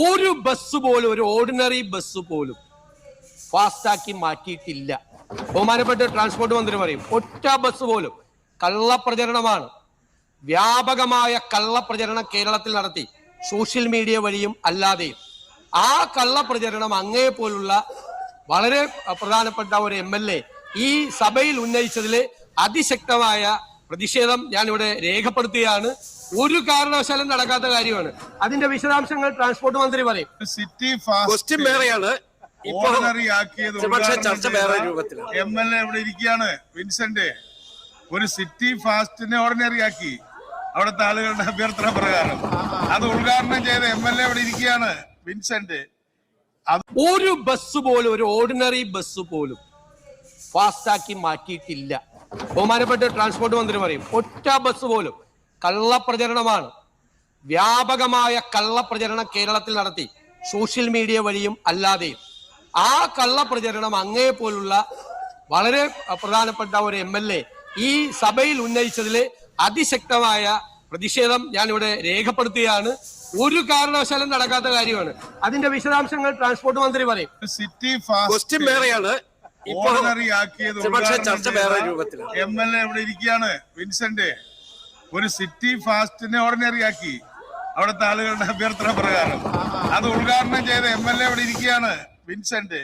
ഒരു ബസ് പോലും, ഒരു ഓർഡിനറി ബസ് പോലും ഫാസ്റ്റാക്കി മാറ്റിയിട്ടില്ല. ബഹുമാനപ്പെട്ട ട്രാൻസ്പോർട്ട് മന്ത്രി പറയും ഒറ്റ ബസ് പോലും. കള്ളപ്രചരണമാണ്, വ്യാപകമായ കള്ളപ്രചരണം കേരളത്തിൽ നടത്തി, സോഷ്യൽ മീഡിയ വഴിയും അല്ലാതെയും. ആ കള്ളപ്രചരണം അങ്ങേ പോലുള്ള വളരെ പ്രധാനപ്പെട്ട ഒരു MLA ഈ സഭയിൽ ഉന്നയിച്ചതിലെ അതിശക്തമായ പ്രതിഷേധം ഞാനിവിടെ രേഖപ്പെടുത്തുകയാണ്. ഒരു കാരണവശാലും നടക്കാത്ത കാര്യമാണ്. അതിന്റെ വിശദാംശങ്ങൾ ട്രാൻസ്പോർട്ട് മന്ത്രി പറയും. സിറ്റി ഫാസ്റ്റ് ഓർഡിനറി ആക്കിയത് MLA ഇവിടെ ഇരിക്കുകയാണ് വിൻസെന്റ്. ഒരു സിറ്റി ഫാസ്റ്റിനെ ഓർഡിനറി ആക്കി അവിടുത്തെ ആളുകളുടെ അഭ്യർത്ഥന പ്രകാരം. അത് ഉദ്ഘാടനം ചെയ്ത MLA ഇവിടെ ഇരിക്കുകയാണ് വിൻസെന്റ്. ഒരു ബസ് പോലും, ഒരു ഓർഡിനറി ബസ് പോലും ഫാസ്റ്റാക്കി മാറ്റിയിട്ടില്ല. ബഹുമാനപ്പെട്ട ട്രാൻസ്പോർട്ട് മന്ത്രി പറയും ഒറ്റ ബസ് പോലും. കള്ളപ്രചരണമാണ്, വ്യാപകമായ കള്ളപ്രചരണം കേരളത്തിൽ നടത്തി, സോഷ്യൽ മീഡിയ വഴിയും അല്ലാതെയും. ആ കള്ളപ്രചരണം അങ്ങേ പോലുള്ള വളരെ പ്രധാനപ്പെട്ട ഒരു MLA ഈ സഭയിൽ ഉന്നയിച്ചതിലെ അതിശക്തമായ പ്രതിഷേധം ഞാനിവിടെ രേഖപ്പെടുത്തുകയാണ്. ഒരു കാരണവശാലും നടക്കാത്ത കാര്യമാണ്. അതിന്റെ വിശദാംശങ്ങൾ ട്രാൻസ്പോർട്ട് മന്ത്രി പറയും. സിറ്റി ഫാസ്റ്റ് ഓർഡിനറി ആക്കിയത് MLA ഇവിടെ ഇരിക്കുകയാണ് വിൻസെന്റ്. ഒരു സിറ്റി ഫാസ്റ്റിനെ ഓർഡിനറി ആക്കി അവിടുത്തെ ആളുകളുടെ അഭ്യർത്ഥന പ്രകാരം. അത് ഉദ്ഘാടനം ചെയ്ത MLA ഇവിടെ ഇരിക്കുകയാണ് വിൻസെന്റ്.